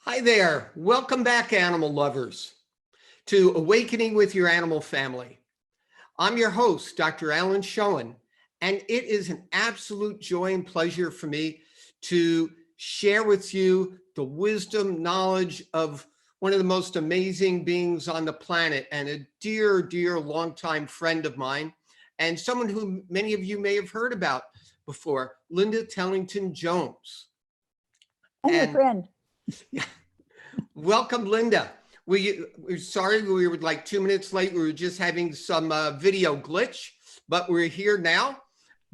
Hi there. Welcome back, animal lovers, to Awakening with Your Animal Family. I'm your host, Dr. Alan Schoen, and it is an absolute joy and pleasure for me to share with you the wisdom, knowledge of one of the most amazing beings on the planet and a dear, dear longtime friend of mine, and someone who many of you may have heard about before, Linda Tellington Jones. I'm your And friend. yeah, welcome, Linda. We're sorry we were like 2 minutes late. We were just having some video glitch, but we're here now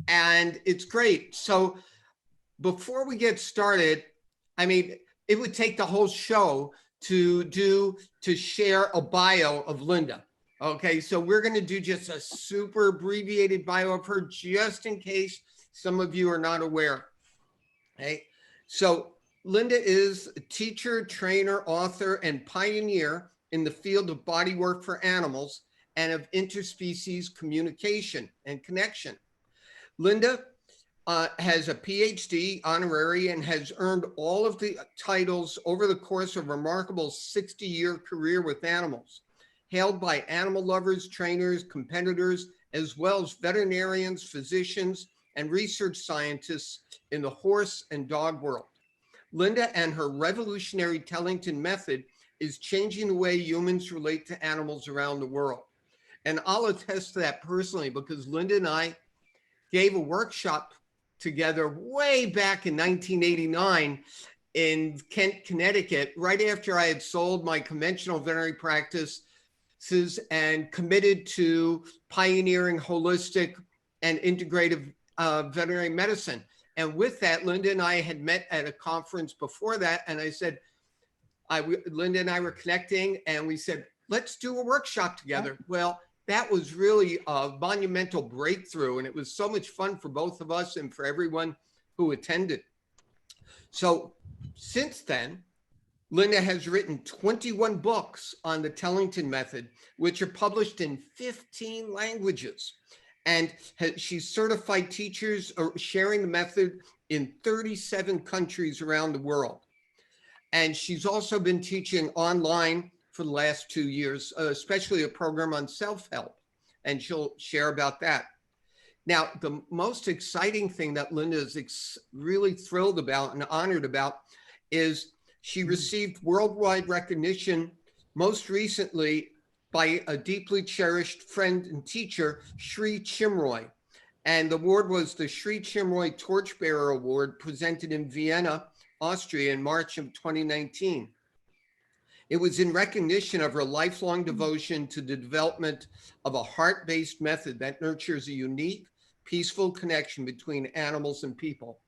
and it's great. So before we get started, I mean, it would take the whole show to share a bio of Linda. Okay, so we're going to do just a super abbreviated bio of her just in case some of you are not aware. Okay, so Linda is a teacher, trainer, author, and pioneer in the field of bodywork for animals and of interspecies communication and connection. Linda has a PhD honorary and has earned all of the titles over the course of a remarkable 60-year career with animals, held by animal lovers, trainers, competitors, as well as veterinarians, physicians, and research scientists in the horse and dog world. Linda and her revolutionary Tellington method is changing the way humans relate to animals around the world. And I'll attest to that personally because Linda and I gave a workshop together way back in 1989 in Kent, Connecticut, right after I had sold my conventional veterinary practices and committed to pioneering holistic and integrative veterinary medicine. And with that, Linda and I had met at a conference before that. And I said, Linda and I were connecting and we said, let's do a workshop together. Well, that was really a monumental breakthrough. And it was so much fun for both of us and for everyone who attended. So since then, Linda has written 21 books on the Tellington method, which are published in 15 languages. And she's certified teachers sharing the method in 37 countries around the world. And she's also been teaching online for the last 2 years, especially a program on self-help. And she'll share about that. Now, the most exciting thing that Linda is really thrilled about and honored about is she received worldwide recognition, most recently by a deeply cherished friend and teacher, Sri Chimroy. And the award was the Sri Chimroy Torchbearer Award presented in Vienna, Austria in March of 2019. It was in recognition of her lifelong devotion to the development of a heart-based method that nurtures a unique, peaceful connection between animals and people.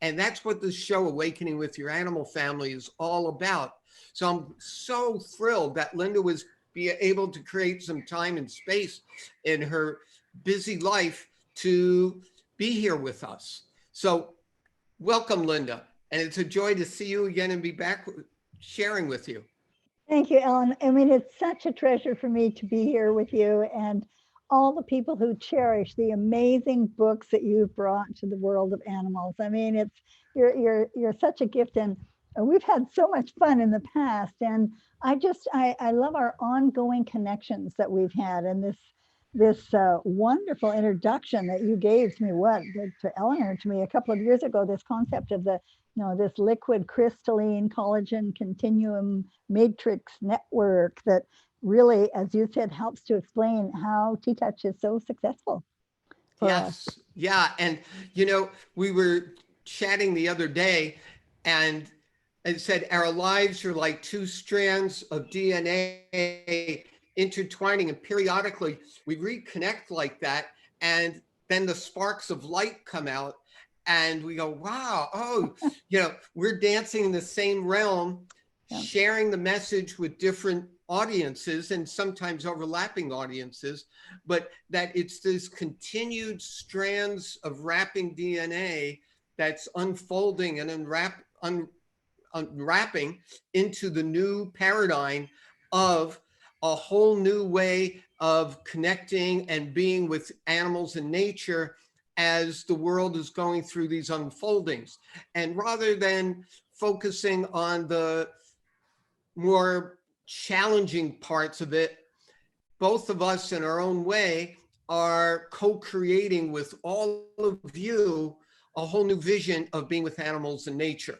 And that's what this show, Awakening with Your Animal Family, is all about. So I'm so thrilled that Linda was able to create some time and space in her busy life to be here with us. So welcome, Linda. And it's a joy to see you again and be back sharing with you. Thank you, Ellen. I mean, it's such a treasure for me to be here with you and all the people who cherish the amazing books that you've brought to the world of animals. I mean, you're such a gift, and we've had so much fun in the past. And I love our ongoing connections that we've had, and this wonderful introduction that you gave to me, to Eleanor, to me a couple of years ago, this concept of this liquid crystalline collagen continuum matrix network that really, as you said, helps to explain how T-Touch is so successful for us. Yes. Yeah. And, we were chatting the other day and it said our lives are like two strands of DNA intertwining, and periodically we reconnect like that. And then the sparks of light come out and we go, wow, we're dancing in the same realm, sharing the message with different audiences and sometimes overlapping audiences, but that it's this continued strands of wrapping DNA that's unfolding and unwrapping into the new paradigm of a whole new way of connecting and being with animals and nature as the world is going through these unfoldings. And rather than focusing on the more challenging parts of it, both of us in our own way are co-creating with all of you a whole new vision of being with animals in nature.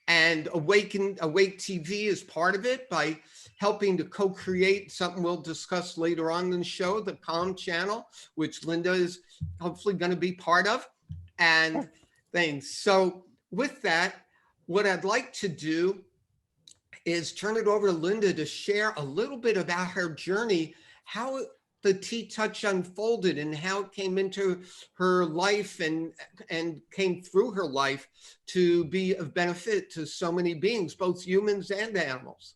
And Awake TV is part of it by helping to co-create something we'll discuss later on in the show, the Calm channel, which Linda is hopefully going to be part of, and things. So with that, what I'd like to do is turn it over to Linda to share a little bit about her journey, how the T-Touch unfolded and how it came into her life and came through her life to be of benefit to so many beings, both humans and animals.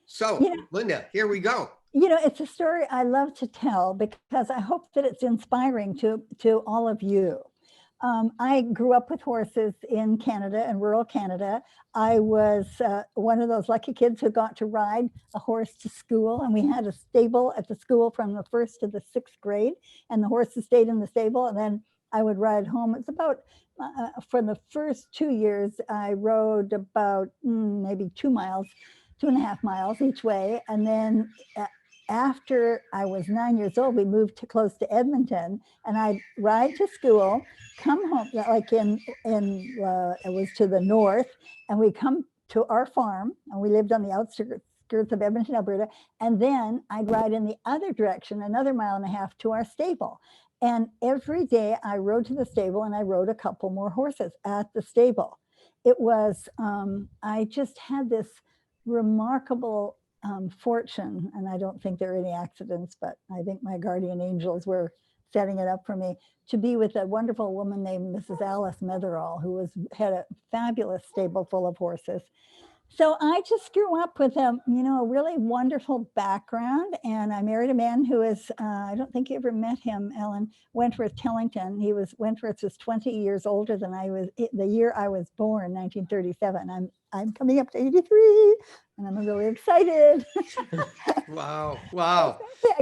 So, Linda, here we go. It's a story I love to tell because I hope that it's inspiring to all of you. I grew up with horses in Canada, in rural Canada. I was one of those lucky kids who got to ride a horse to school, and we had a stable at the school from the 1st to the 6th grade, and the horses stayed in the stable, and then I would ride home. It's about, for the first 2 years, I rode about maybe 2.5 miles each way, and then after I was 9 years old, we moved to close to Edmonton, and I'd ride to school, come home, like it was to the north, and we come to our farm, and we lived on the outskirts of Edmonton, Alberta, and then I'd ride in the other direction, another 1.5 miles to our stable. And every day I rode to the stable, and I rode a couple more horses at the stable. It was, I just had this remarkable fortune, and I don't think there are any accidents, but I think my guardian angels were setting it up for me to be with a wonderful woman named Mrs. Alice Metherall, who had a fabulous stable full of horses. So I just grew up with a really wonderful background, and I married a man who is, I don't think you ever met him, Ellen, Wentworth Tellington. Wentworth was 20 years older than I was, the year I was born, 1937. I'm coming up to 83, and I'm really excited. Wow. I'm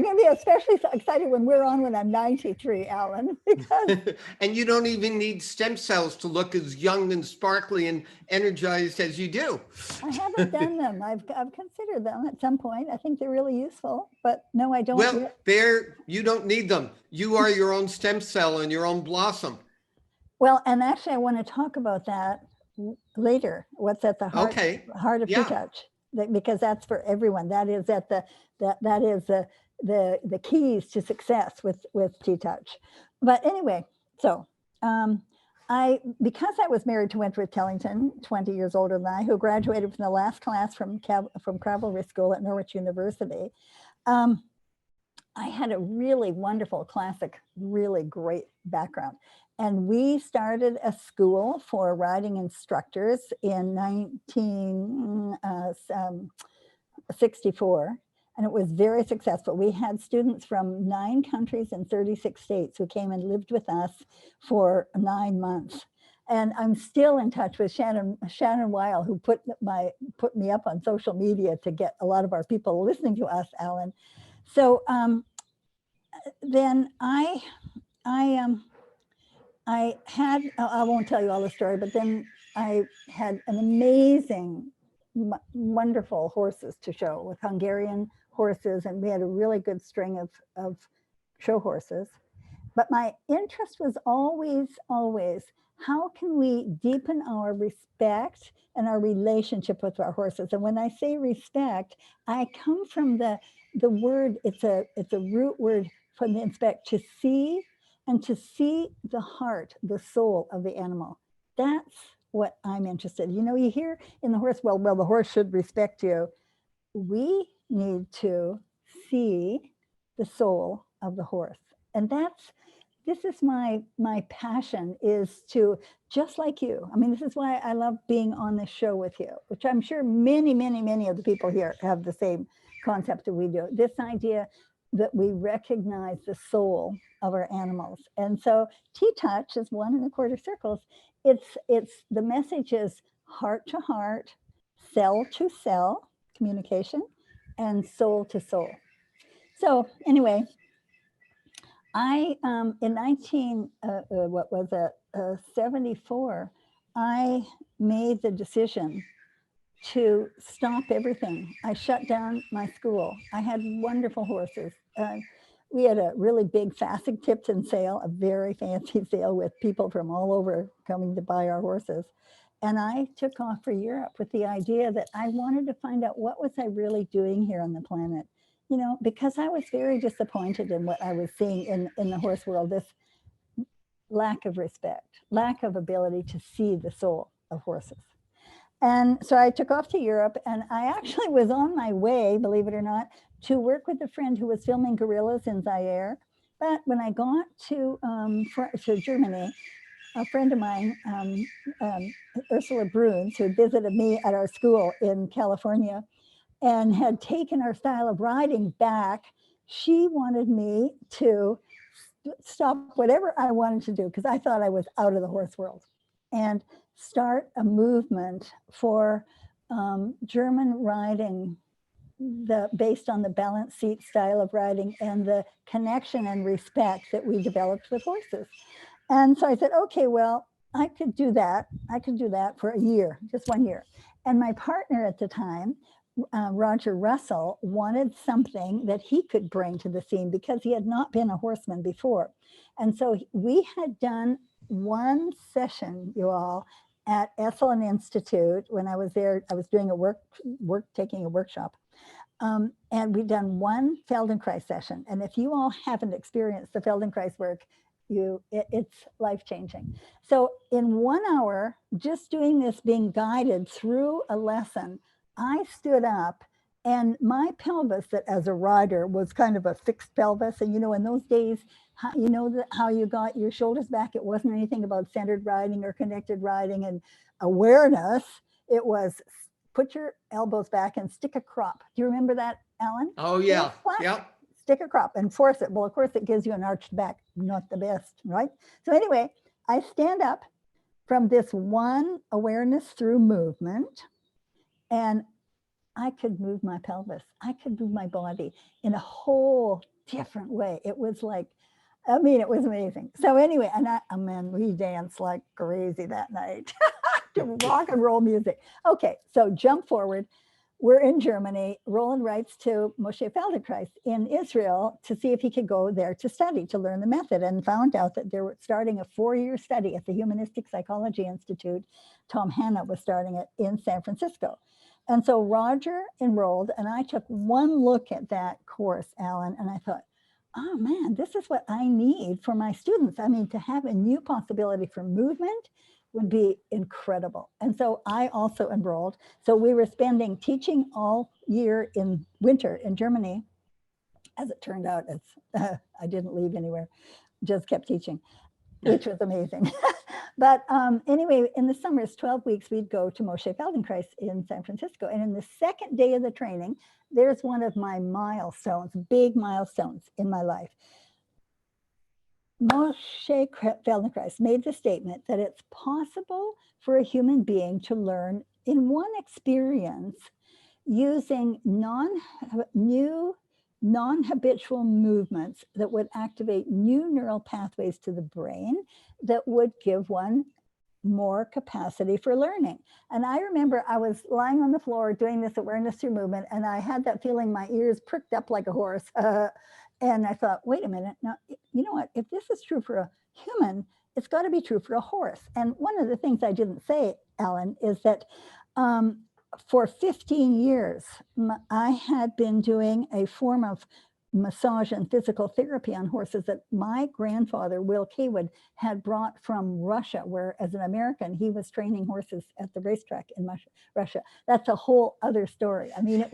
going to be especially excited when I'm 93, Alan. Because and you don't even need stem cells to look as young and sparkly and energized as you do. I haven't done them. I've considered them at some point. I think they're really useful, but no, I don't. Well, you don't need them. You are your own stem cell and your own blossom. Well, and actually I want to talk about that later. What's at the heart, heart of T-Touch, because that's for everyone. That is the keys to success with T-Touch. But anyway, so because I was married to Wentworth Tellington, 20 years older than I, who graduated from the last class from Cavalry School at Norwich University, I had a really wonderful, classic, really great background. And we started a school for riding instructors in 1964, and it was very successful. We had students from 9 countries and 36 states who came and lived with us for 9 months. And I'm still in touch with Shannon Weil, who put me up on social media to get a lot of our people listening to us, Alan. So then I won't tell you all the story, but then I had an amazing, wonderful horses to show with Hungarian horses, and we had a really good string of show horses. But my interest was always, how can we deepen our respect and our relationship with our horses? And when I say respect, I come from the word, it's a root word from the inspect, to see, and to see the heart, the soul of the animal. That's what I'm interested in. You hear in the horse, well, the horse should respect you. We need to see the soul of the horse. And this is my passion, is to, just like you. I mean, this is why I love being on this show with you, which I'm sure many, many, many of the people here have the same concept that we do. This idea that we recognize the soul of our animals. And so T-Touch is 1 1/4 circles. It's the message is heart to heart, cell to cell communication, and soul to soul. So anyway, I in 74, I made the decision to stop everything. I shut down my school. I had wonderful horses. We had a really big Fasig-Tipton sale, a very fancy sale with people from all over coming to buy our horses. And I took off for Europe with the idea that I wanted to find out what was I really doing here on the planet. You know, because I was very disappointed in what I was seeing in the horse world, this lack of respect, lack of ability to see the soul of horses. And so I took off to Europe, and I actually was on my way, believe it or not, to work with a friend who was filming gorillas in Zaire. But when I got to Germany, a friend of mine, Ursula Bruns, who visited me at our school in California and had taken our style of riding back, she wanted me to stop whatever I wanted to do because I thought I was out of the horse world and start a movement for German riding, based on the balance seat style of riding and the connection and respect that we developed with horses. And so I said, okay, well, I could do that. I could do that for a year, just 1 year. And my partner at the time, Roger Russell, wanted something that he could bring to the scene because he had not been a horseman before. And so we had done one session, you all, at Esalen Institute. When I was there, I was doing taking a workshop. And we'd done one Feldenkrais session. And if you all haven't experienced the Feldenkrais work, it's life-changing. So in 1 hour, just doing this, being guided through a lesson, I stood up, and my pelvis, that as a rider was kind of a fixed pelvis. And, you know, in those days, how you got your shoulders back, it wasn't anything about centered riding or connected riding and awareness. It was put your elbows back and stick a crop. Do you remember that, Alan? Oh, yeah. Yep. Stick a crop and force it. Well, of course, it gives you an arched back, not the best, right? So anyway, I stand up from this one awareness through movement, and I could move my pelvis. I could move my body in a whole different way. It was like, I mean, it was amazing. So anyway, and we danced like crazy that night to rock and roll music. Okay, so jump forward. We're in Germany. Roland writes to Moshe Feldenkrais in Israel to see if he could go there to study, to learn the method, and found out that they were starting a 4-year study at the Humanistic Psychology Institute. Tom Hanna was starting it in San Francisco. And so Roger enrolled, and I took one look at that course, Alan, and I thought, oh man, this is what I need for my students. I mean, to have a new possibility for movement would be incredible. And so I also enrolled. So we were teaching all year in winter in Germany. As it turned out, I didn't leave anywhere, just kept teaching, which was amazing. But anyway, in the summers, 12 weeks, we'd go to Moshe Feldenkrais in San Francisco. And in the second day of the training, there's one of my milestones, big milestones in my life. Moshe Feldenkrais made the statement that it's possible for a human being to learn in one experience using new non-habitual movements that would activate new neural pathways to the brain that would give one more capacity for learning. And I remember I was lying on the floor doing this awareness through movement, and I had that feeling, my ears pricked up like a horse. And I thought, wait a minute, now, you know what? If this is true for a human, it's got to be true for a horse. And one of the things I didn't say, Alan, is that for 15 years, I had been doing a form of massage and physical therapy on horses that my grandfather, Will Kaywood, had brought from Russia, where as an American, he was training horses at the racetrack in Russia. That's a whole other story. I mean, it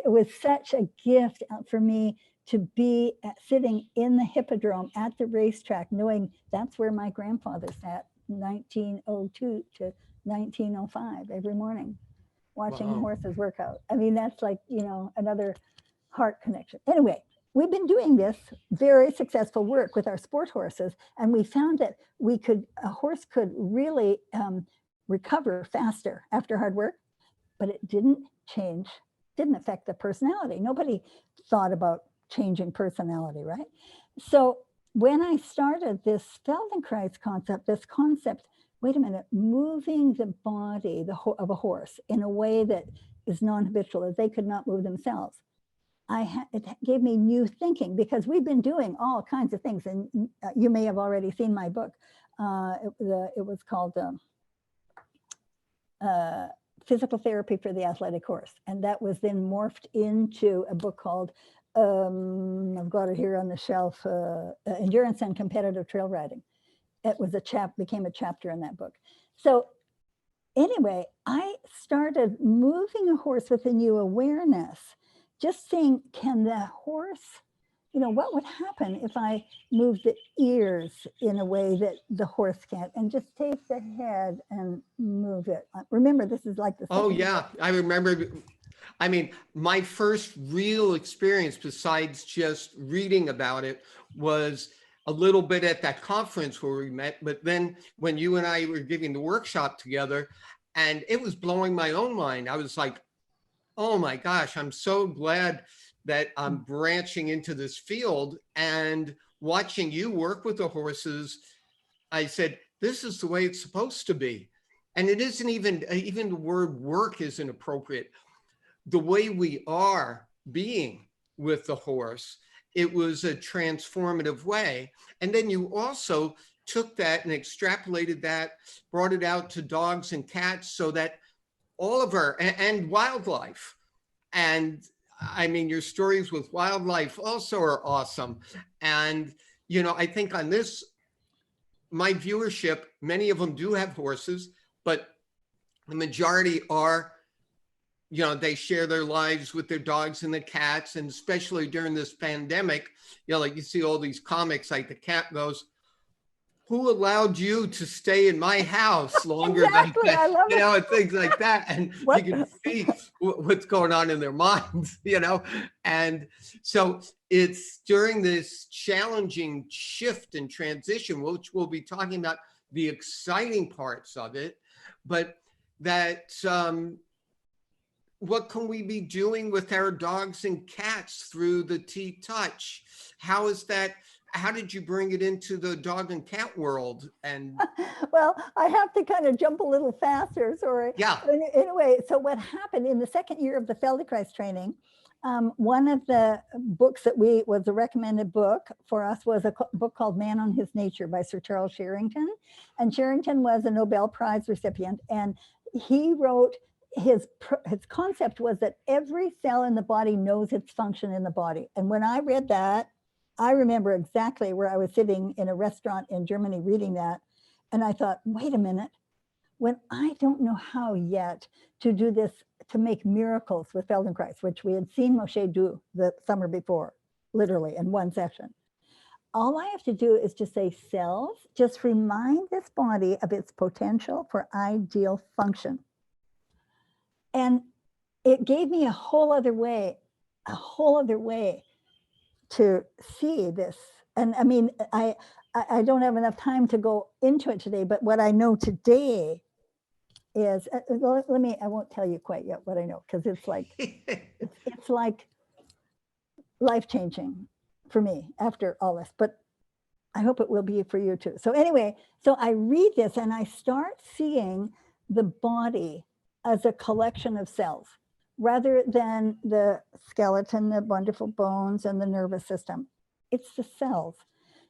was such a gift for me to be sitting in the hippodrome at the racetrack, knowing that's where my grandfather sat 1902 to 1905 every morning, watching horses work out. I mean, that's like, another heart connection. Anyway, we've been doing this very successful work with our sport horses, and we found that a horse could really recover faster after hard work, but it didn't affect the personality. Nobody thought about changing personality, right? So when I started this Feldenkrais concept, this concept wait a minute, moving the body of a horse in a way that is non-habitual, as they could not move themselves. It gave me new thinking, because we've been doing all kinds of things, and you may have already seen my book. It was called Physical Therapy for the Athletic Horse, and that was then morphed into a book called I've got it here on the shelf, Endurance and Competitive Trail Riding. It was became a chapter in that book. So anyway, I started moving a horse with a new awareness, just saying, can the horse, what would happen if I move the ears in a way that the horse can't, and just take the head and move it? Remember, this is like the Oh yeah, I remember. I mean, my first real experience, besides just reading about it, was a little bit at that conference where we met, but then when you and I were giving the workshop together, and it was blowing my own mind. I was like, oh my gosh, I'm so glad that I'm branching into this field, and watching you work with the horses. I said, this is the way it's supposed to be. And it isn't even the word work isn't appropriate. The way we are being with the horse, it was a transformative way. And then you also took that and extrapolated that, brought it out to dogs and cats, so that all of our, and wildlife. And I mean, your stories with wildlife also are awesome. And, I think on this, my viewership, many of them do have horses, but the majority are, they share their lives with their dogs and the cats. And especially during this pandemic, like you see all these comics, like the cat goes, who allowed you to stay in my house longer Exactly, than, I love it. and things like that. And you can see what's going on in their minds, And so it's during this challenging shift and transition, which we'll be talking about the exciting parts of it, but that what can we be doing with our dogs and cats through the T-Touch? How is that? How did you bring it into the dog and cat world? And well, I have to kind of jump a little faster, sorry. Yeah. Anyway, so what happened in the second year of the Feldenkrais training, one of the books that was a recommended book for us was a book called Man on His Nature by Sir Charles Sherrington. And Sherrington was a Nobel Prize recipient, and he wrote, his concept was that every cell in the body knows its function in the body. And when I read that, I remember exactly where I was sitting in a restaurant in Germany reading that. And I thought, wait a minute, when I don't know how yet to do this, to make miracles with Feldenkrais, which we had seen Moshe do the summer before, literally in one session. All I have to do is just say, cells, just remind this body of its potential for ideal function. And it gave me a whole other way to see this. And I mean, I don't have enough time to go into it today, but what I know today is, I won't tell you quite yet what I know, because it's like, it's like life-changing for me after all this, but I hope it will be for you too. So anyway, so I read this and I start seeing the body as a collection of cells, rather than the skeleton, the wonderful bones, and the nervous system. It's the cells.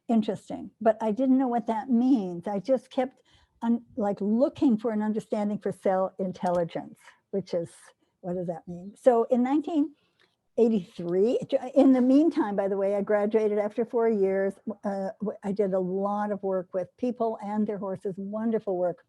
Interesting. But I didn't know what that means. I just kept looking for an understanding for cell intelligence, which is, what does that mean? So in 1983, in the meantime, by the way, I graduated after 4 years. I did a lot of work with people and their horses, wonderful work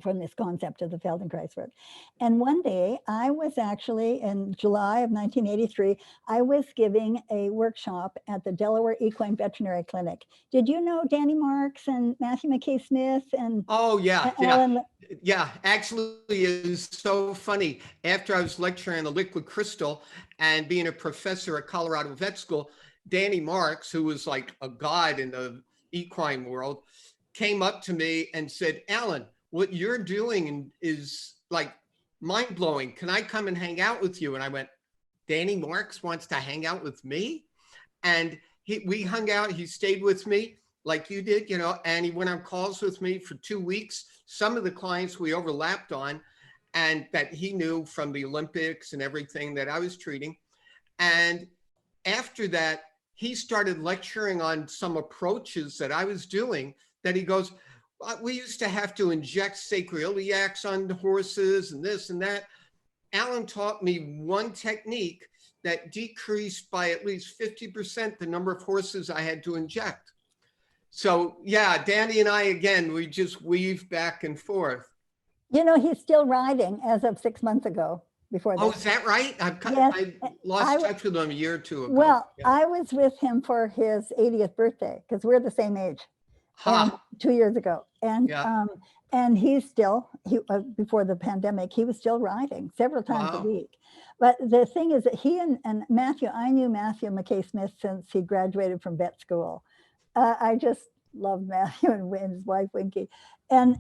from this concept of the Feldenkrais work. And one day, I was actually, in July of 1983, I was giving a workshop at the Delaware Equine Veterinary Clinic. Did you know Danny Marks and Matthew McKay Smith and Oh yeah, Alan? Yeah. Actually, it's so funny. After I was lecturing on the liquid crystal and being a professor at Colorado Vet School, Danny Marks, who was like a god in the equine world, came up to me and said, Alan, what you're doing is like mind-blowing. Can I come and hang out with you? And I went, Danny Marks wants to hang out with me? And we hung out, he stayed with me. like you did, you know, and he went on calls with me for 2 weeks. Some of the clients we overlapped on, and that he knew from the Olympics and everything that I was treating. And after that, he started lecturing on some approaches that I was doing that he goes, we used to have to inject sacroiliacs on the horses and this and that. Alan taught me one technique that decreased by at least 50% the number of horses I had to inject. So yeah, Danny and I, again, we just weave back and forth. You know, he's still riding as of 6 months ago before Oh, this. is that right? Yes, I lost touch with him a year or two ago. well, Yeah. I was with him for his 80th birthday because we're the same age. And Ha. 2 years ago. Yeah. And he's still, before the pandemic, he was still riding several times a Wow. week. But the thing is that he and Matthew, I knew Matthew McKay Smith since he graduated from vet school. I just love Matthew and his wife, Winky. And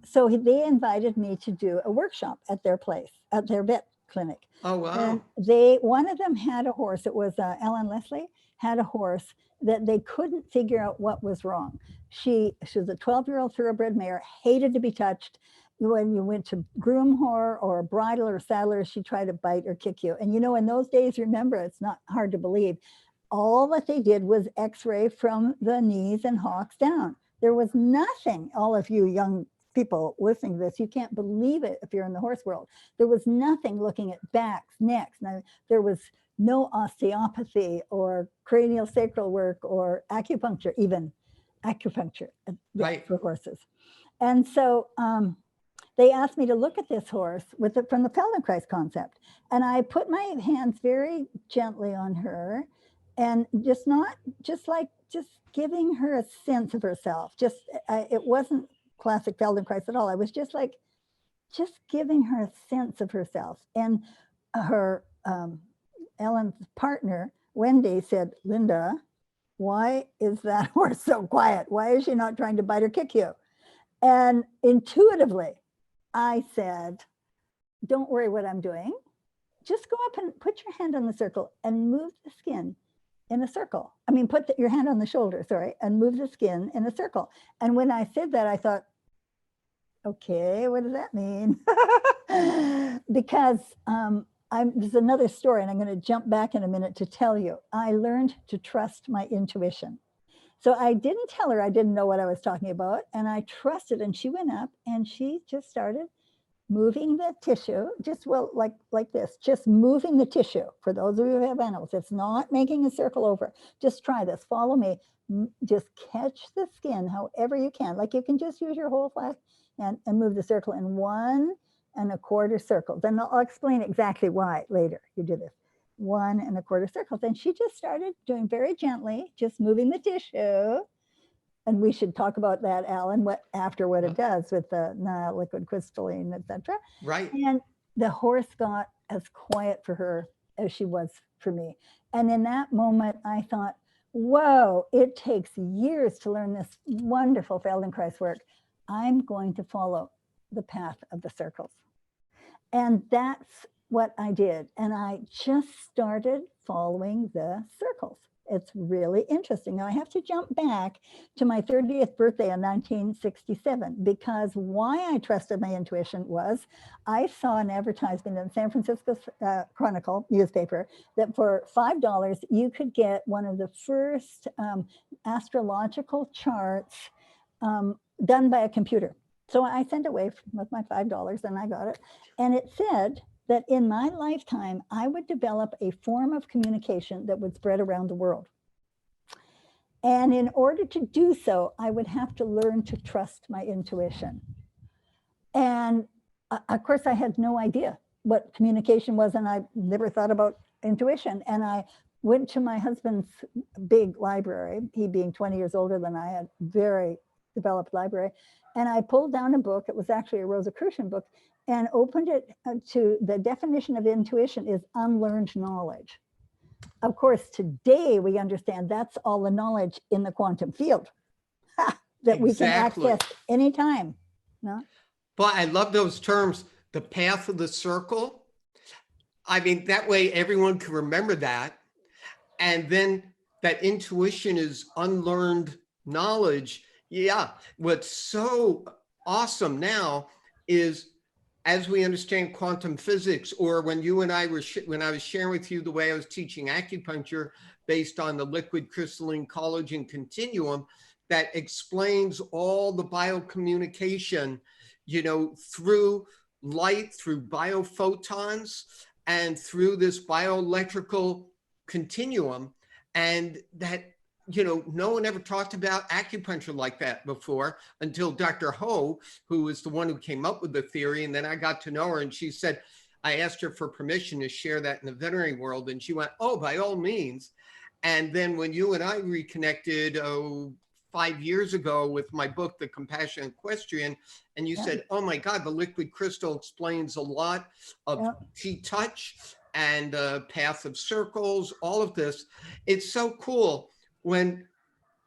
so they invited me to do a workshop at their place, at their vet clinic. Oh, wow. And one of them had a horse. It was Ellen Leslie had a horse that they couldn't figure out what was wrong. She was a 12-year-old thoroughbred mare, hated to be touched. When you went to groom her or bridle or saddle her, she'd try to bite or kick you. And you know, in those days, remember, it's not hard to believe, all that they did was x-ray from the knees and hocks down. There was nothing, all of you young people listening to this, you can't believe it if you're in the horse world. There was nothing looking at backs, necks. Now, there was no osteopathy or cranial sacral work or acupuncture, even acupuncture Right. for horses. And so they asked me to look at this horse from the Feldenkrais concept. And I put my hands very gently on her and just giving her a sense of herself. It wasn't classic Feldenkrais at all. I was just giving her a sense of herself. And her, Ellen's partner, Wendy, said, Linda, why is that horse so quiet? Why is she not trying to bite or kick you? And intuitively, I said, don't worry what I'm doing. Just go up and put your hand on the circle and move the skin in a circle. I mean, put your hand on the shoulder, sorry, and move the skin in a circle. And when I said that, I thought, okay, what does that mean? Because there's another story, and I'm going to jump back in a minute to tell you. I learned to trust my intuition. So I didn't tell her I didn't know what I was talking about, and I trusted, and she went up and she just started moving the tissue, like this, just moving the tissue. For those of you who have animals, it's not making a circle over. Just try this, follow me. Just catch the skin however you can. Like you can just use your whole flat hand and move the circle in 1 1/4 circles. Then I'll explain exactly why later you do this. 1 1/4 circles. And she just started doing very gently, just moving the tissue. And we should talk about that, Alan, what it does with the liquid crystalline, etc. Right. And the horse got as quiet for her as she was for me. And in that moment, I thought, whoa, it takes years to learn this wonderful Feldenkrais work. I'm going to follow the path of the circles. And that's what I did. And I just started following the circles. It's really interesting. Now I have to jump back to my 30th birthday in 1967, because why I trusted my intuition was I saw an advertisement in the San Francisco Chronicle newspaper that for $5 you could get one of the first astrological charts done by a computer. So I sent away with my $5 and I got it. And it said that in my lifetime, I would develop a form of communication that would spread around the world. And in order to do so, I would have to learn to trust my intuition. And of course, I had no idea what communication was, and I never thought about intuition. And I went to my husband's big library, he being 20 years older than I had, very developed library. And I pulled down a book, it was actually a Rosicrucian book, and opened it to the definition of intuition is unlearned knowledge. Of course, today we understand that's all the knowledge in the quantum field that we can access anytime. No? But I love those terms, the path of the circle. I mean, that way everyone can remember that. And then that intuition is unlearned knowledge. Yeah. What's so awesome now is, as we understand quantum physics, or when you and I were, when I was sharing with you the way I was teaching acupuncture based on the liquid crystalline collagen continuum, that explains all the biocommunication, you know, through light, through biophotons, and through this bioelectrical continuum. And that, you know, no one ever talked about acupuncture like that before until Dr. Ho, who was the one who came up with the theory. And then I got to know her, and she said, I asked her for permission to share that in the veterinary world. And she went, oh, by all means. And then when you and I reconnected, 5 years ago with my book, The Compassionate Equestrian, and you said, oh my God, the liquid crystal explains a lot of T touch and path of circles, all of this. It's so cool when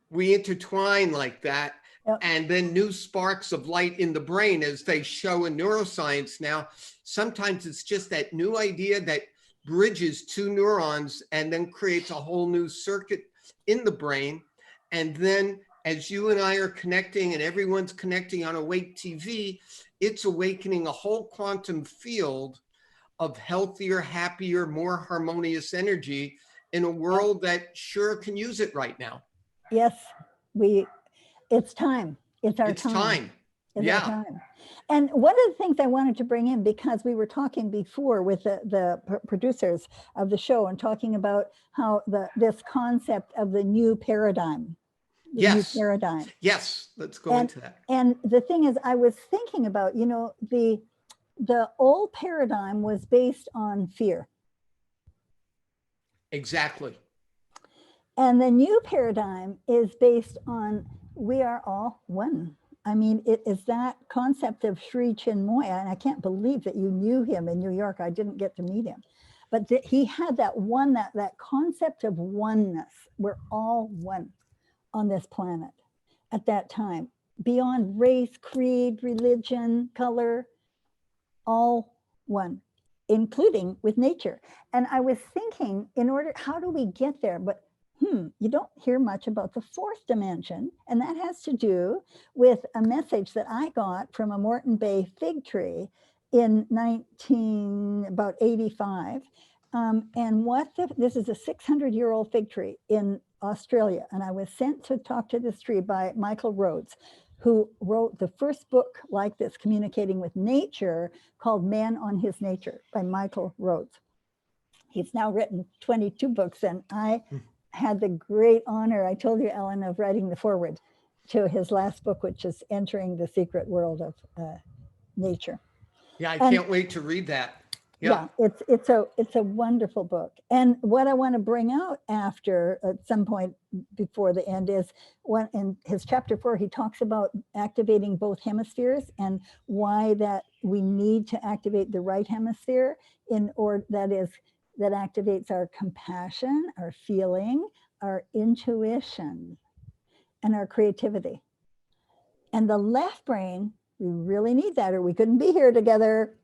we intertwine like that. And then new sparks of light in the brain, as they show in neuroscience now. Sometimes it's just that new idea that bridges two neurons and then creates a whole new circuit in the brain. And then as you and I are connecting and everyone's connecting on Awake TV, it's awakening a whole quantum field of healthier, happier, more harmonious energy in a world that sure can use it right now. Yes, it's time. It's our time. It's our time. And one of the things I wanted to bring in, because we were talking before with the producers of the show and talking about how this concept of the new paradigm. New paradigm. Yes, let's go into that. And the thing is, I was thinking about, you know, the old paradigm was based on fear. Exactly. And the new paradigm is based on we are all one. I mean, it is that concept of Sri Chinmoy, and I can't believe that you knew him in New York. I didn't get to meet him. But he had that one, that concept of oneness. We're all one on this planet at that time, beyond race, creed, religion, color, all one, including with nature. And I was thinking, how do we get there? But you don't hear much about the fourth dimension. And that has to do with a message that I got from a Moreton Bay fig tree in about 85. And this is a 600-year-old fig tree in Australia. And I was sent to talk to this tree by Michael Rhodes, who wrote the first book like this, communicating with nature, called Man on His Nature by Michael Rhodes. He's now written 22 books, and I had the great honor, I told you, Ellen, of writing the foreword to his last book, which is Entering the Secret World of Nature. Yeah, I can't wait to read that. Yeah, it's a wonderful book. And what I want to bring out after, at some point before the end, is when in his chapter 4, he talks about activating both hemispheres and why that we need to activate the right hemisphere that activates our compassion, our feeling, our intuition, and our creativity. And the left brain, we really need that, or we couldn't be here together.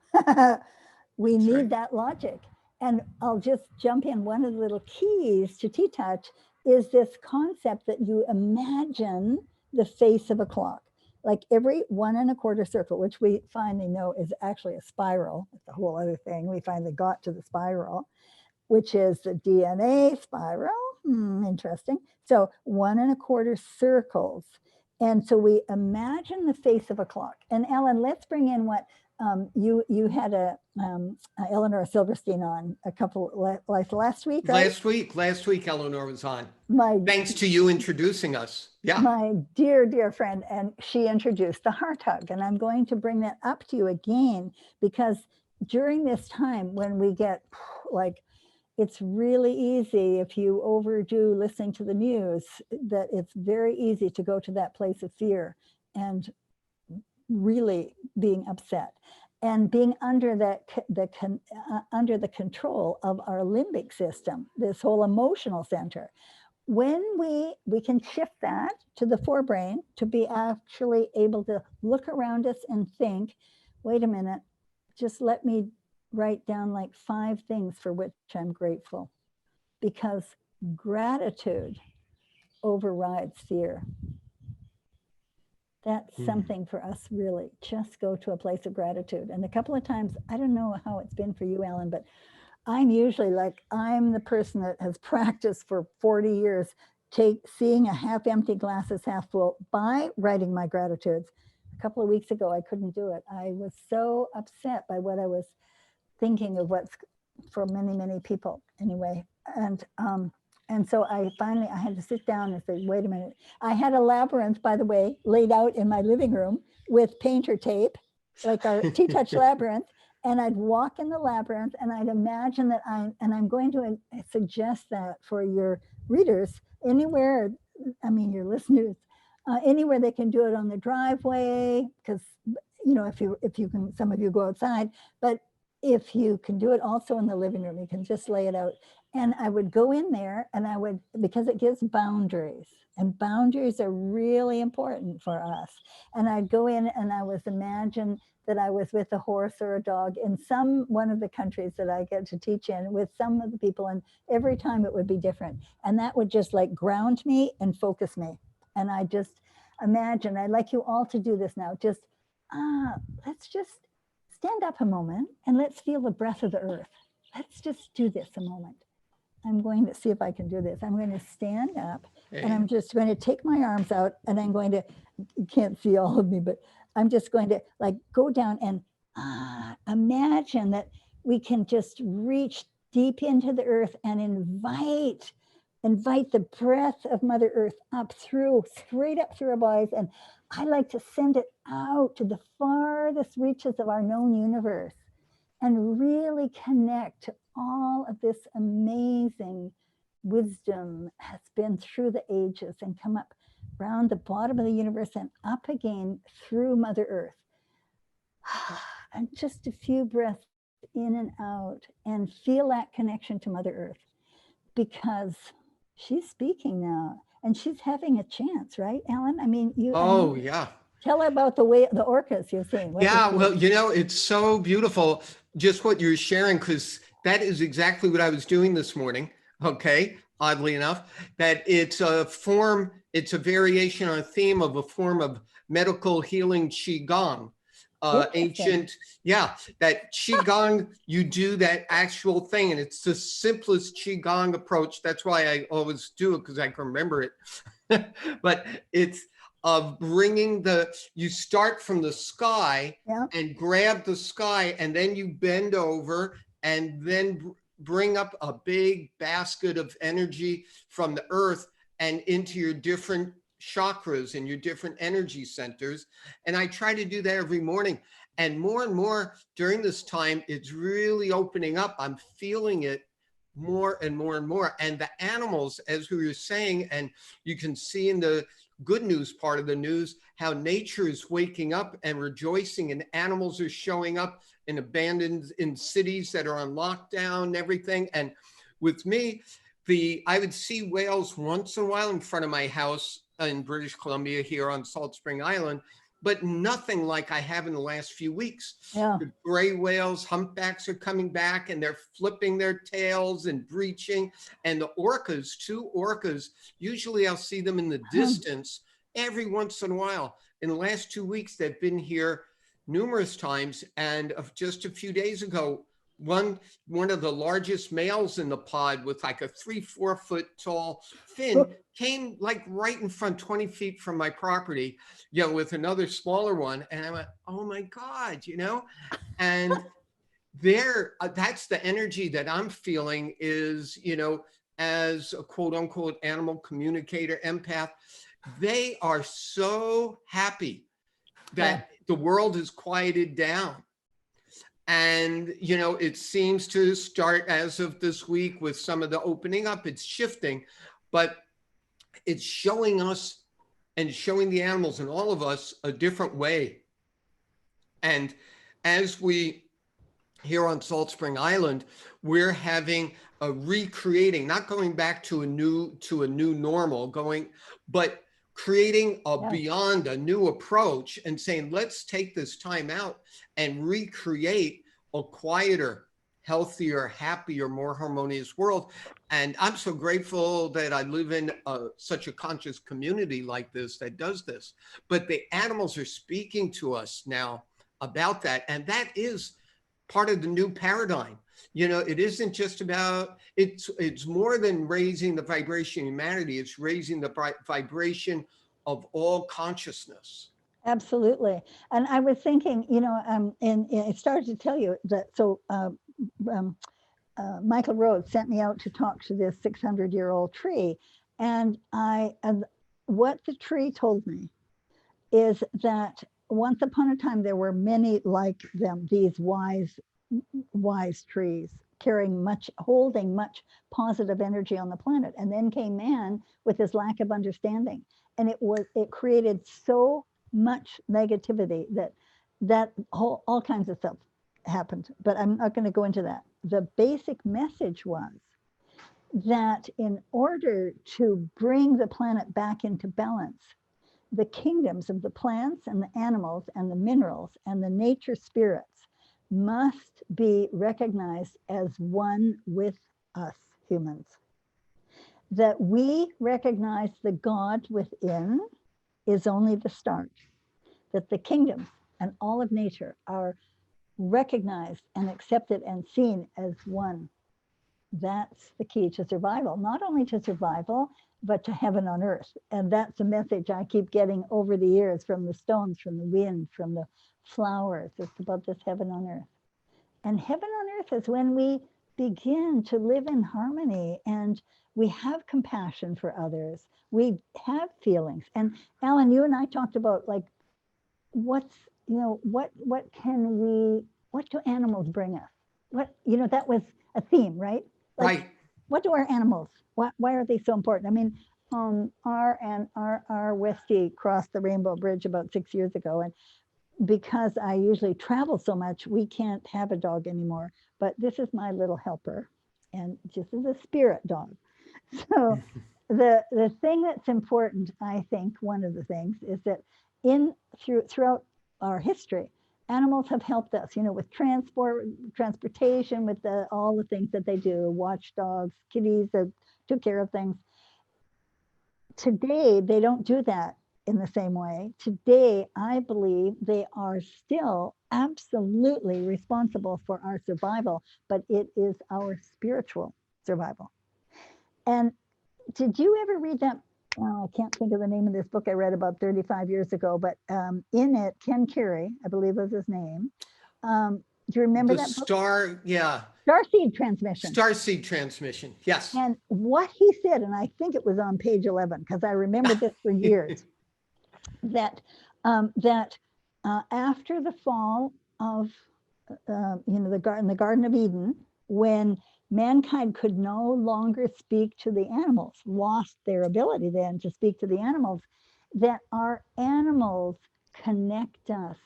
We need that logic. And I'll just jump in. One of the little keys to T-Touch is this concept that you imagine the face of a clock. Like every 1 1/4 circle, which we finally know is actually a spiral. It's a whole other thing. We finally got to the spiral, which is the DNA spiral. Interesting. So 1 1/4 circles. And so we imagine the face of a clock. And Ellen, let's bring in what you had Eleanor Silverstein on a couple last week, right? Last week Eleanor was on. Thanks to you introducing us. Yeah. My dear friend, and she introduced the heart hug, and I'm going to bring that up to you again, because during this time when we get like, it's really easy if you overdo listening to the news, that it's very easy to go to that place of fear and really being upset and being under under the control of our limbic system, this whole emotional center. When we can shift that to the forebrain to be actually able to look around us and think, wait a minute, just let me write down like 5 things for which I'm grateful, because gratitude overrides fear. That's Mm. something for us, really. Just go to a place of gratitude. And a couple of times, I don't know how it's been for you, Ellen, but I'm usually like, I'm the person that has practiced for 40 years, seeing a half empty glass as half full by writing my gratitudes. A couple of weeks ago, I couldn't do it. I was so upset by what I was thinking of, what's for many, many people anyway. And so I had to sit down and say, wait a minute. I had a labyrinth, by the way, laid out in my living room with painter tape, like our T-Touch labyrinth. And I'd walk in the labyrinth and I'd imagine that I'm going to suggest that for your readers anywhere, I mean, your listeners, anywhere they can do it on the driveway, because, if you can, some of you go outside, but if you can do it also in the living room, you can just lay it out. And I would go in there and because it gives boundaries, and boundaries are really important for us. And I'd go in and I was imagine that I was with a horse or a dog in one of the countries that I get to teach in with some of the people. And every time it would be different. And that would just like ground me and focus me. And I just imagine, I'd like you all to do this now. Let's just stand up a moment and let's feel the breath of the earth. Let's just do this a moment. I'm going to see if I can do this. I'm going to stand up and I'm just going to take my arms out and I'm going to, you can't see all of me, but I'm just going to like go down and imagine that we can just reach deep into the earth and invite the breath of Mother Earth straight up through our bodies. And I like to send it out to the farthest reaches of our known universe and really connect to all of this amazing wisdom has been through the ages and come up around the bottom of the universe and up again through Mother Earth. And just a few breaths in and out and feel that connection to Mother Earth, because she's speaking now and she's having a chance, right, Ellen? I mean, Yeah. Tell her about the orcas you're seeing. Yeah, well, it's so beautiful, just what you're sharing, because that is exactly what I was doing this morning. Okay, oddly enough, that it's a variation on a theme of a form of medical healing Qigong. Ancient, that Qigong, you do that actual thing, and it's the simplest Qigong approach. That's why I always do it, because I can remember it. But it's of bringing you start from the sky and grab the sky, and then you bend over and then bring up a big basket of energy from the earth and into your different chakras and your different energy centers. And I try to do that every morning. And more during this time, it's really opening up. I'm feeling it more and more and more. And the animals, as we were saying, and you can see in the good news part of the news, how nature is waking up and rejoicing, and animals are showing up in cities that are on lockdown and everything. And with me, I would see whales once in a while in front of my house in British Columbia here on Salt Spring Island, but nothing like I have in the last few weeks. The gray whales, humpbacks are coming back and they're flipping their tails and breaching. And the orcas, 2 orcas, usually I'll see them in the distance every once in a while. In the last 2 weeks, they've been here numerous times. And just a few days ago, one of the largest males in the pod with like a 3-4 foot tall fin came like right in front, 20 feet from my property, with another smaller one. And I went, oh my God, and that's the energy that I'm feeling is, as a quote unquote animal communicator, empath. They are so happy that the world is quieted down. And, it seems to start as of this week with some of the opening up, it's shifting, but it's showing us and showing the animals and all of us a different way. And as we here on Salt Spring Island, we're having a recreating, not going back to a new normal, but creating beyond a new approach and saying, let's take this time out and recreate a quieter, healthier, happier, more harmonious world. And I'm so grateful that I live in such a conscious community like this that does this. But the animals are speaking to us now about that. And that is part of the new paradigm. You know, it isn't just about, it's more than raising the vibration of humanity. It's raising the vibration of all consciousness. Absolutely. And I was thinking, you know, and I started to tell you that, so um, Michael Rhodes sent me out to talk to this 600-year-old tree. And what the tree told me is that once upon a time, there were many like them, these wise trees holding much positive energy on the planet. And then came man with his lack of understanding. And it created so much negativity that all kinds of stuff happened. But I'm not going to go into that. The basic message was that in order to bring the planet back into balance, the kingdoms of the plants and the animals and the minerals and the nature spirits must be recognized as one with us humans. That we recognize the God within is only the start. That the kingdoms and all of nature are recognized and accepted and seen as one. That's the key to survival, not only to survival, but to heaven on earth. And that's a message I keep getting over the years from the stones, from the wind, from the flowers. It's about this heaven on earth. And heaven on earth is when we begin to live in harmony and we have compassion for others. We have feelings. And Alan, you and I talked about like, what do animals bring us? That was a theme, right? Like, Right. What do our animals, why are they so important? I mean, our Westie crossed the Rainbow Bridge about 6 years ago. And because I usually travel so much, we can't have a dog anymore. But this is my little helper. And just as a spirit dog. So the thing that's important, I think, one of the things is that throughout our history, animals have helped us, with transportation, with all the things that they do, watchdogs, kitties that took care of things. Today, they don't do that in the same way. Today, I believe they are still absolutely responsible for our survival, but it is our spiritual survival. And did you ever read that? I can't think of the name of this book I read about 35 years ago, but in it, Ken Carey, I believe was his name. Do you remember that book? Starseed Transmission. Starseed Transmission, yes. And what he said, and I think it was on page 11, because I remember this for years, that after the fall of the Garden of Eden, when mankind could no longer speak to the animals, lost their ability then to speak to the animals, that our animals connect us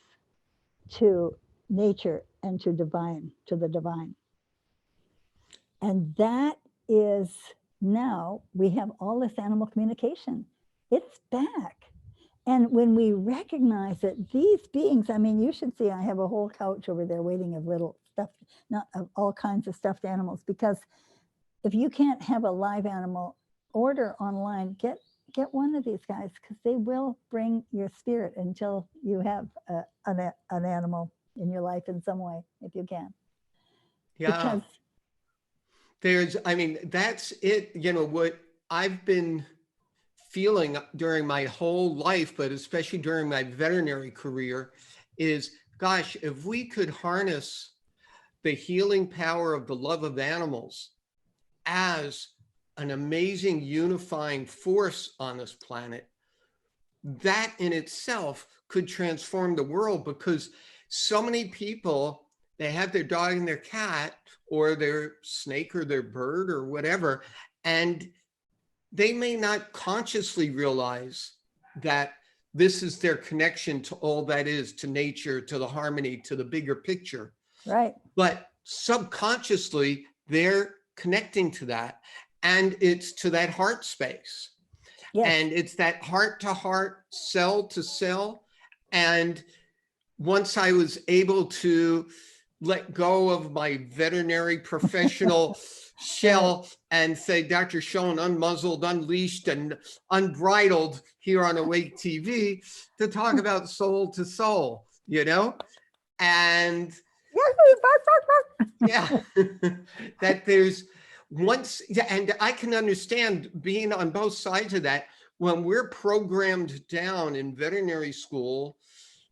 to nature and to the divine. And that is, now we have all this animal communication. It's back. And when we recognize that these beings, I mean, you should see, I have a whole couch over there waiting of little stuffed, not of all kinds of stuffed animals, because if you can't have a live animal, order online, get one of these guys, because they will bring your spirit until you have an animal in your life in some way, if you can. Yeah. Because that's it, what I've been feeling during my whole life, but especially during my veterinary career, is, gosh, if we could harness the healing power of the love of animals as an amazing unifying force on this planet, that in itself could transform the world. Because so many people, they have their dog and their cat or their snake or their bird or whatever, and they may not consciously realize that this is their connection to all that is, to nature, to the harmony, to the bigger picture. Right. But subconsciously, they're connecting to that. And it's to that heart space. Yes. And it's that heart to heart, cell to cell. And once I was able to let go of my veterinary professional shell and say, Dr. Schoen, unmuzzled, unleashed, and unbridled here on Awake TV to talk about soul to soul, you know? And yeah, that there's once, and I can understand being on both sides of that. When we're programmed down in veterinary school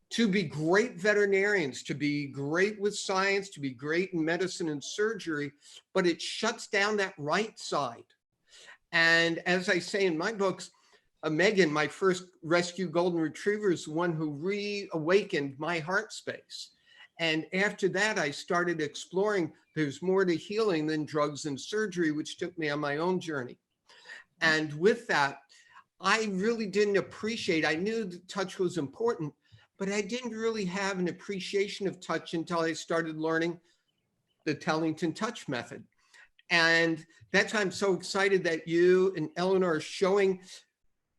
to be great veterinarians, to be great with science, to be great in medicine and surgery, but it shuts down that right side. And as I say in my books, Megan, my first rescue golden retriever, is the one who reawakened my heart space. And after that, I started exploring there's more to healing than drugs and surgery, which took me on my own journey. And with that, I really didn't appreciate, I knew that touch was important, but I didn't really have an appreciation of touch until I started learning the Tellington touch method. And that's why I'm so excited that you and Eleanor are showing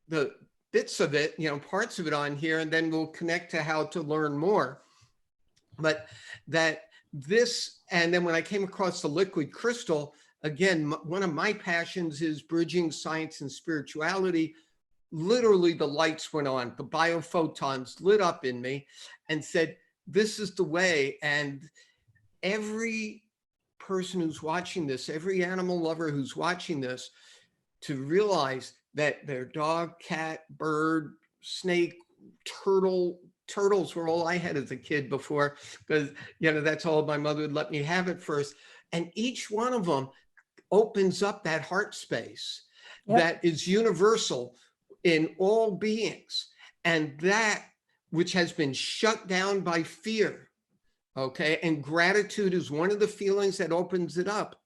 the bits of it, you know, parts of it on here, and then we'll connect to how to learn more. But that this, and then when I came across the liquid crystal, again, one of my passions is bridging science and spirituality. Literally the lights went on, the biophotons lit up in me and said, this is the way. And every person who's watching this, every animal lover who's watching this, to realize that their dog, cat, bird, snake, turtles were all I had as a kid before, because, you know, that's all my mother would let me have at first. And each one of them opens up that heart space that is universal in all beings. And that which has been shut down by fear, okay? And gratitude is one of the feelings that opens it up.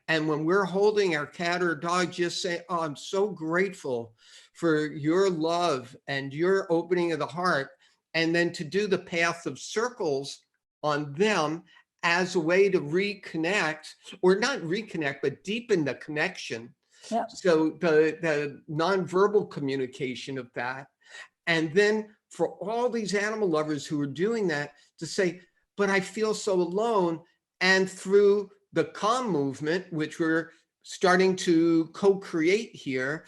And when we're holding our cat or dog, just say, oh, I'm so grateful for your love and your opening of the heart. And then to do the path of circles on them as a way to reconnect, or not reconnect, but deepen the connection. Yep. So the nonverbal communication of that. And then for all these animal lovers who are doing that, to say, but I feel so alone. And through the calm movement, which we're starting to co-create here,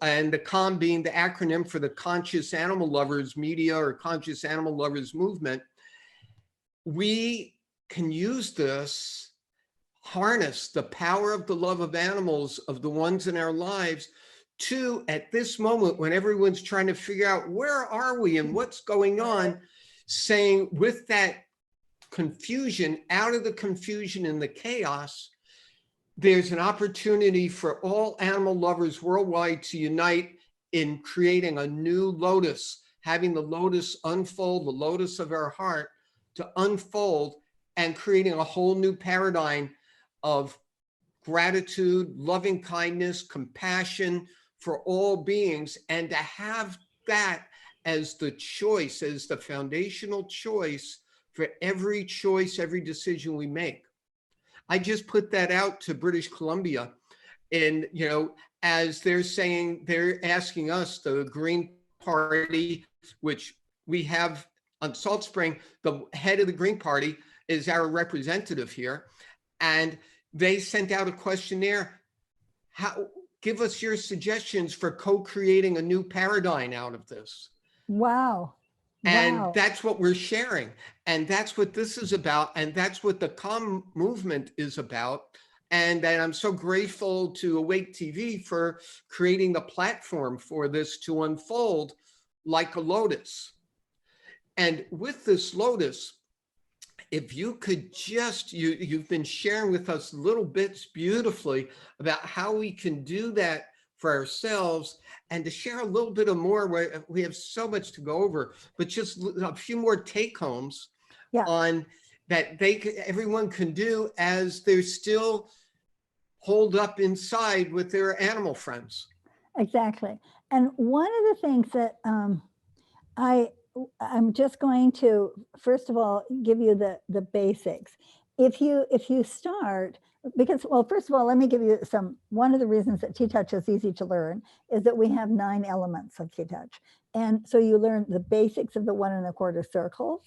and the calm being the acronym for the Conscious Animal Lovers Media or Conscious Animal Lovers Movement, we can use this, harness the power of the love of animals, of the ones in our lives, to, at this moment when everyone's trying to figure out where are we and what's going on, saying with that confusion, out of the confusion and the chaos, there's an opportunity for all animal lovers worldwide to unite in creating a new lotus, having the lotus unfold, the lotus of our heart to unfold, and creating a whole new paradigm of gratitude, loving kindness, compassion for all beings, and to have that as the choice, as the foundational choice for every choice, every decision we make. I just put that out to British Columbia, and, you know, as they're saying, they're asking us, the Green Party, which we have on Salt Spring, the head of the Green Party is our representative here. And they sent out a questionnaire. Give us your suggestions for co-creating a new paradigm out of this. Wow. And that's what we're sharing. And that's what this is about. And that's what the calm movement is about. And I'm so grateful to Awake TV for creating the platform for this to unfold like a lotus. And with this lotus, if you could just, you've been sharing with us little bits beautifully about how we can do that for ourselves, and to share a little bit of more, where we have so much to go over, but just a few more take homes on that everyone can do as they're still holed up inside with their animal friends. Exactly. And one of the things that I'm just going to, first of all, give you the basics. If you start, because, well, first of all, let me give you one of the reasons that T-Touch is easy to learn is that we have 9 elements of T-Touch. And so you learn the basics of the 1 1/4 circles.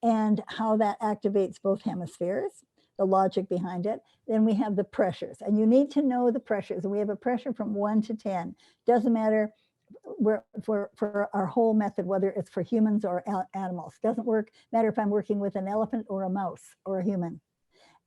and how that activates both hemispheres, the logic behind it. Then we have the pressures, and you need to know the pressures. And we have a pressure from 1 to 10. Doesn't matter for our whole method, whether it's for humans or animals. Doesn't matter if I'm working with an elephant or a mouse or a human.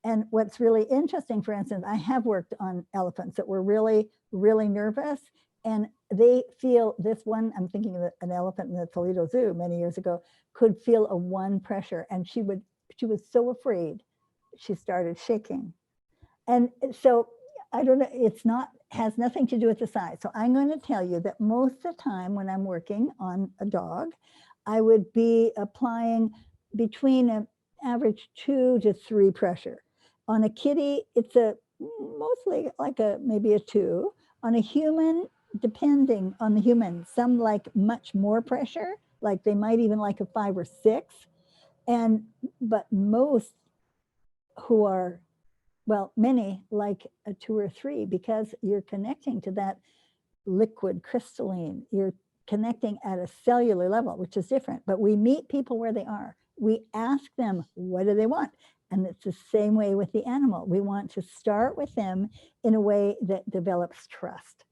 And what's really interesting, for instance, I have worked on elephants that were really, really nervous, and they feel this one. I'm thinking of an elephant in the Toledo Zoo many years ago could feel a 1 pressure, and she was so afraid she started shaking. And so I don't know, has nothing to do with the size. So I'm going to tell you that most of the time when I'm working on a dog, I would be applying between an average 2 to 3 pressure. On a kitty, it's mostly like maybe a 2. On a human, depending on the human, some like much more pressure, like they might even like a 5 or 6. But most who are, well, many like a 2 or 3, because you're connecting to that liquid crystalline. You're connecting at a cellular level, which is different. But we meet people where they are. We ask them, what do they want? And it's the same way with the animal. We want to start with them in a way that develops trust.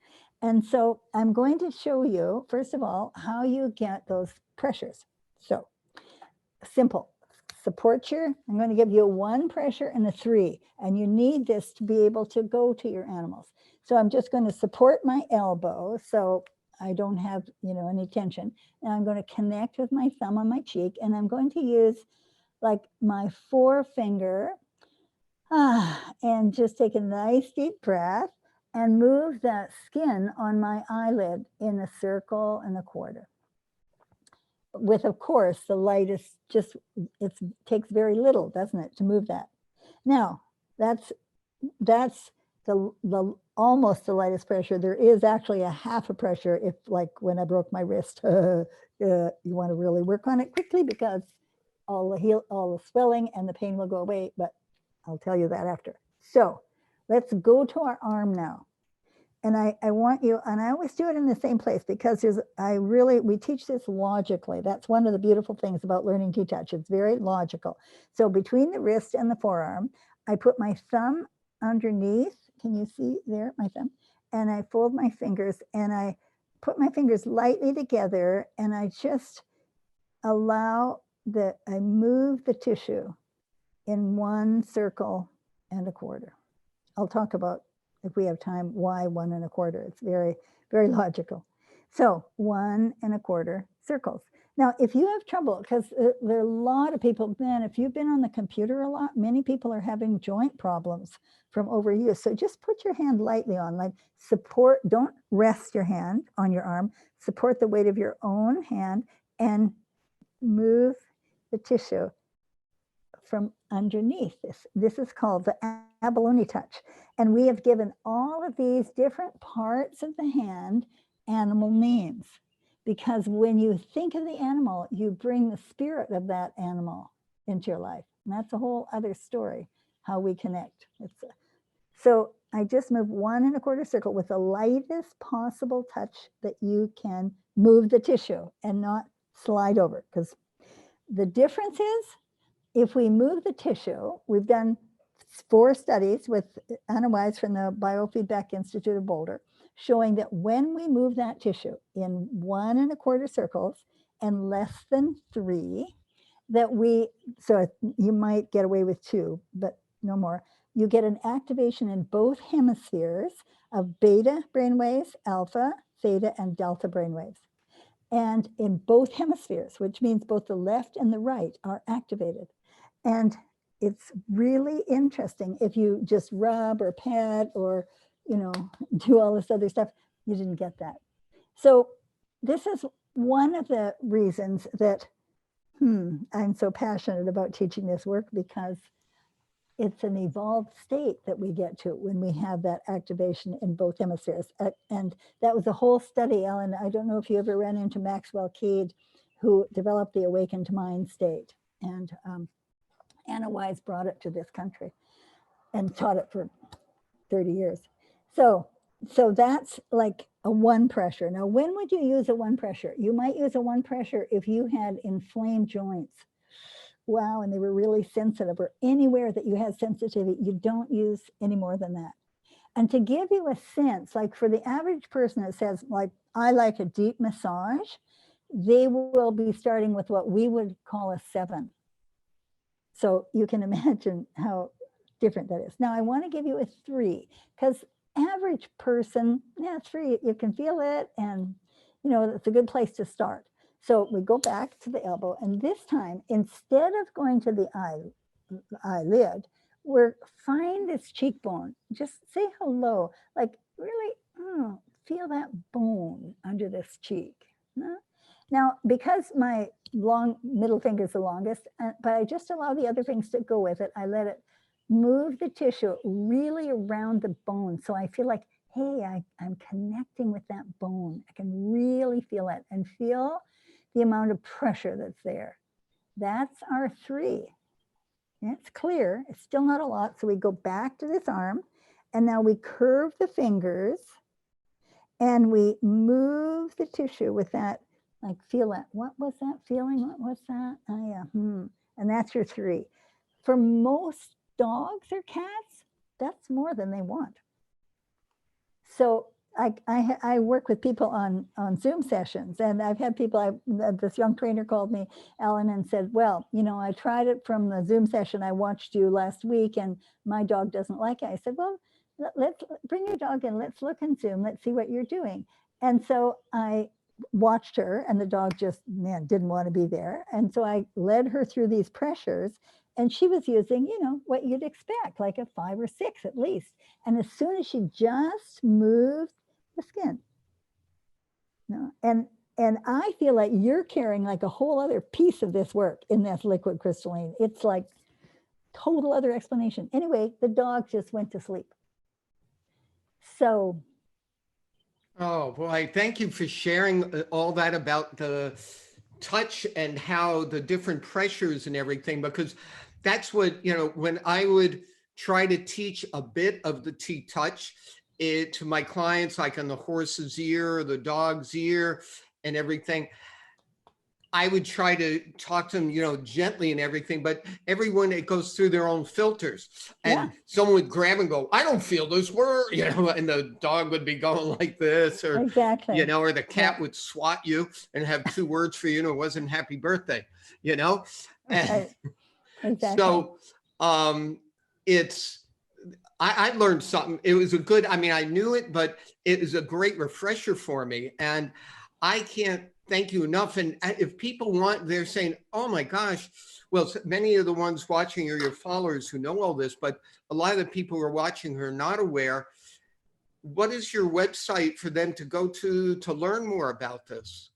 And so I'm going to show you, first of all, how you get those pressures. So simple. I'm going to give you a 1 pressure and a 3, and you need this to be able to go to your animals. So I'm just going to support my elbow so I don't have, any tension. And I'm going to connect with my thumb on my cheek, and I'm going to use like my forefinger and just take a nice deep breath and move that skin on my eyelid in a circle and a quarter. With, of course, the lightest, it takes very little, doesn't it, to move that. Now, that's the almost the lightest pressure. There is actually a half a pressure if, like when I broke my wrist, you want to really work on it quickly because all the swelling and the pain will go away, but I'll tell you that after. So let's go to our arm now. And I want you, and I always do it in the same place because we teach this logically. That's one of the beautiful things about learning T-Touch. It's very logical. So between the wrist and the forearm, I put my thumb underneath. Can you see there, my thumb? And I fold my fingers and I put my fingers lightly together, and I just I move the tissue in 1 circle and a quarter. I'll talk about, if we have time, why 1 1/4. It's very, very logical. So 1 1/4 circles. Now, if you have trouble, because there are a lot of people, man, if you've been on the computer a lot, many people are having joint problems from overuse. So just put your hand lightly on, like support, don't rest your hand on your arm, support the weight of your own hand and move the tissue from underneath this. This is called the abalone touch. And we have given all of these different parts of the hand animal names, because when you think of the animal, you bring the spirit of that animal into your life. And that's a whole other story, how we connect. So I just move 1 1/4 circle with the lightest possible touch that you can move the tissue and not slide over. Because the difference is, if we move the tissue, we've done 4 studies with Anna Wise from the Biofeedback Institute of Boulder, showing that when we move that tissue in 1 1/4 circles and less than 3, so you might get away with 2, but no more, you get an activation in both hemispheres of beta brainwaves, alpha, theta, and delta brainwaves. And in both hemispheres, which means both the left and the right are activated. And it's really interesting. If you just rub or pat or, do all this other stuff, you didn't get that. So this is one of the reasons that I'm so passionate about teaching this work, because it's an evolved state that we get to when we have that activation in both hemispheres. And that was a whole study, Ellen. I don't know if you ever ran into Maxwell Keed, who developed the awakened mind state. And Anna Wise brought it to this country and taught it for 30 years. So that's like a 1 pressure. Now, when would you use a 1 pressure? You might use a 1 pressure if you had inflamed joints, wow, and they were really sensitive, or anywhere that you had sensitivity, you don't use any more than that. And to give you a sense, like for the average person that says, like, I like a deep massage, they will be starting with what we would call a 7. So you can imagine how different that is. Now I want to give you a 3, because average person, yeah, it's free. You can feel it, and you know, it's a good place to start. So we go back to the elbow, and this time, instead of going to the eyelid, we're find this cheekbone. Just say hello, like really feel that bone under this cheek. Now, because my long middle finger is the longest, but I just allow the other things to go with it. I let it move the tissue really around the bone. So I feel like, hey, I'm connecting with that bone. I can really feel it and feel the amount of pressure that's there. That's our 3. It's clear. It's still not a lot. So we go back to this arm, and now we curve the fingers and we move the tissue with that, like feel that. What was that feeling? What was that? Oh yeah. And that's your 3. For most dogs or cats, that's more than they want. So I work with people on Zoom sessions, and I've had people, this young trainer called me, Ellen, and said, well, you know, I tried it from the Zoom session I watched you last week, and my dog doesn't like it. I said, well, let's bring your dog in, let's look in Zoom, let's see what you're doing. And so I watched her, and the dog just, man, didn't want to be there. And so I led her through these pressures, and she was using, you know, what you'd expect, like a 5 or 6 at least. And as soon as she just moved the skin, no, and I feel like you're carrying like a whole other piece of this work in this liquid crystalline. It's like total other explanation. Anyway, the dog just went to sleep. So. Oh boy, thank you for sharing all that about the touch and how the different pressures and everything, because that's what, you know, when I would try to teach a bit of the T-touch to my clients, like on the horse's ear or the dog's ear and everything, I would try to talk to them, you know, gently and everything, but everyone, it goes through their own filters. And Yeah. someone would grab and go, I don't feel this word, you know, and the dog would be going like this, or, Exactly. you know, or the cat would swat you and have 2 words for you, and it wasn't happy birthday, you know? And Right. Exactly. so I learned something. It was a good, I mean, I knew it, but it was a great refresher for me. And I can't thank you enough. And if people want, they're saying, oh my gosh, well, many of the ones watching are your followers who know all this, but a lot of the people who are watching who are not aware. What is your website for them to go to learn more about this?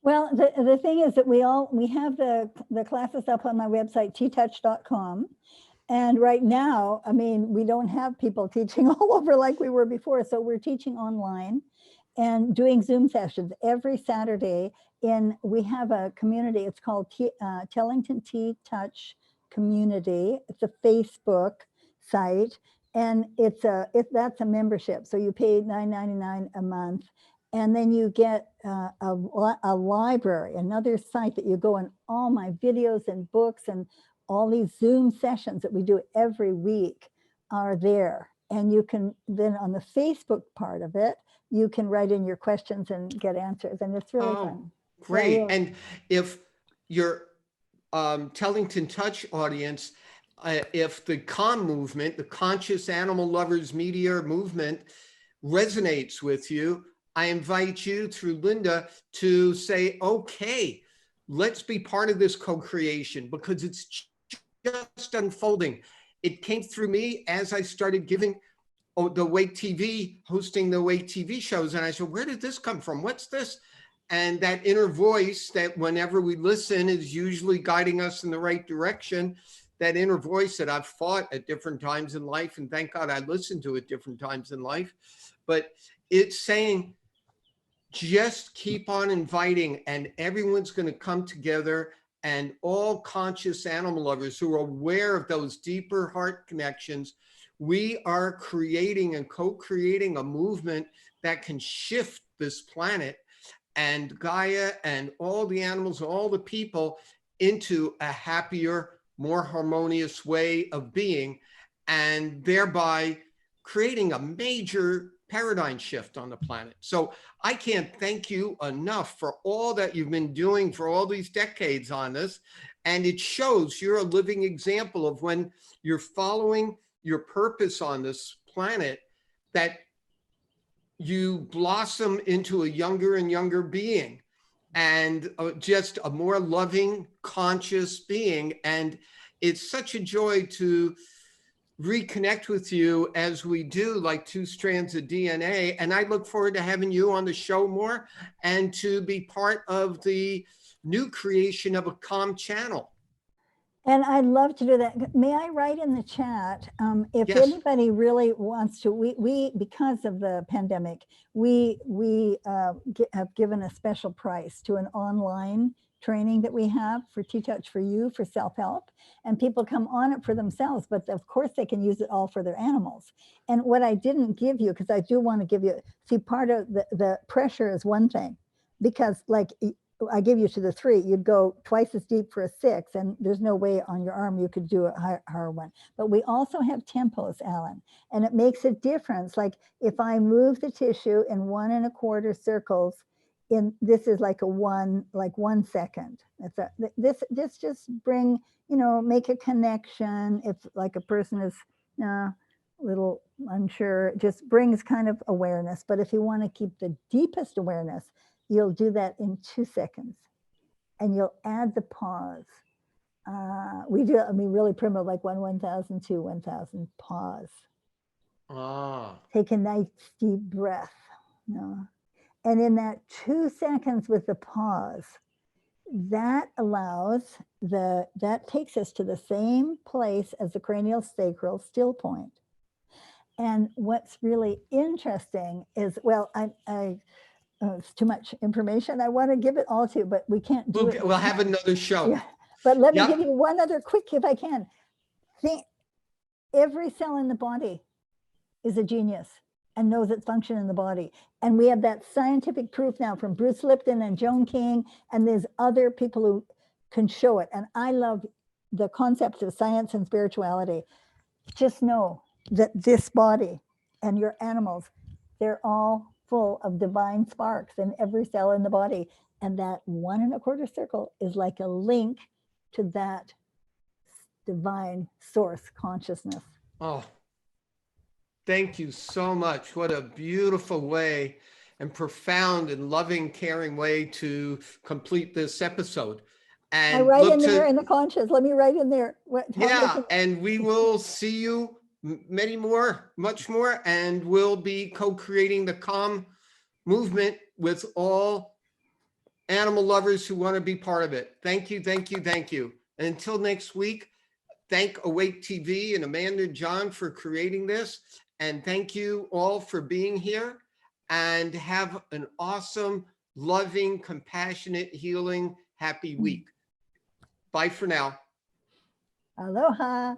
Well, the thing is that we have the classes up on my website, ttouch.com. And right now, I mean, we don't have people teaching all over like we were before. So we're teaching online and doing Zoom sessions every Saturday. We have a community, it's called Tellington T-Touch Community. It's a Facebook site, and that's a membership. So you pay $9.99 a month. And then you get a library, another site that you go, and all my videos and books and all these Zoom sessions that we do every week are there. And you can then, on the Facebook part of it, you can write in your questions and get answers. And it's really fun. Great. Yeah, really. And if your Tellington Touch audience, if the CALM movement, the Conscious Animal Lovers Media movement, resonates with you, I invite you through Linda to say, okay, let's be part of this co-creation, because it's just unfolding. It came through me as I started giving the Wake TV, hosting the Wake TV shows. And I said, where did this come from? What's this? And that inner voice that whenever we listen is usually guiding us in the right direction, that inner voice that I've fought at different times in life. And thank God I listened to it different times in life. But it's saying, just keep on inviting, and everyone's going to come together, and all conscious animal lovers who are aware of those deeper heart connections, we are creating and co-creating a movement that can shift this planet and Gaia and all the animals, all the people into a happier, more harmonious way of being, and thereby creating a major paradigm shift on the planet. So I can't thank you enough for all that you've been doing for all these decades on this. And it shows you're a living example of when you're following your purpose on this planet, that you blossom into a younger and younger being, and just a more loving, conscious being. And it's such a joy to reconnect with you as we do, like two strands of DNA. And I look forward to having you on the show more, and to be part of the new creation of a calm channel. And I'd love to do that. May I write in the chat, if Yes. anybody really wants to, we because of the pandemic, we have given a special price to an online training that we have for T-Touch for You for self-help, and people come on it for themselves, but of course they can use it all for their animals. And what I didn't give you, because I do want to give you, see, part of the pressure is one thing, because like I give you to the 3, you'd go twice as deep for a 6, and there's no way on your arm you could do a higher one. But we also have tempos, Alan, and it makes a difference. Like if I move the tissue in 1 1/4 circles, this is like 1 second. It's this just bring, make a connection. If like a person is a little unsure, it just brings kind of awareness. But if you want to keep the deepest awareness, you'll do that in 2 seconds, and you'll add the pause. We do, really primitive, like 1, 1,000, 2, 1,000, pause. Take a nice deep breath. And in that 2 seconds with the pause, that allows that takes us to the same place as the cranial sacral still point. And what's really interesting is, well, it's too much information. I want to give it all to you, but we can't do it. We'll have another show. Yeah. But let me give you one other quick, if I can. Think every cell in the body is a genius and knows its function in the body. And we have that scientific proof now from Bruce Lipton and Joan King, and there's other people who can show it. And I love the concept of science and spirituality. Just know that this body and your animals, they're all full of divine sparks in every cell in the body. And that 1 1/4 circle is like a link to that divine source consciousness. Oh, thank you so much. What a beautiful way, and profound and loving, caring way to complete this episode. And I write in there in the conscious. Let me write in there. And we will see you much more, and we'll be co-creating the calm movement with all animal lovers who want to be part of it. Thank you, thank you, thank you. And until next week, thank Awake TV and Amanda and John for creating this. And thank you all for being here, and have an awesome, loving, compassionate, healing, happy week. Bye for now. Aloha.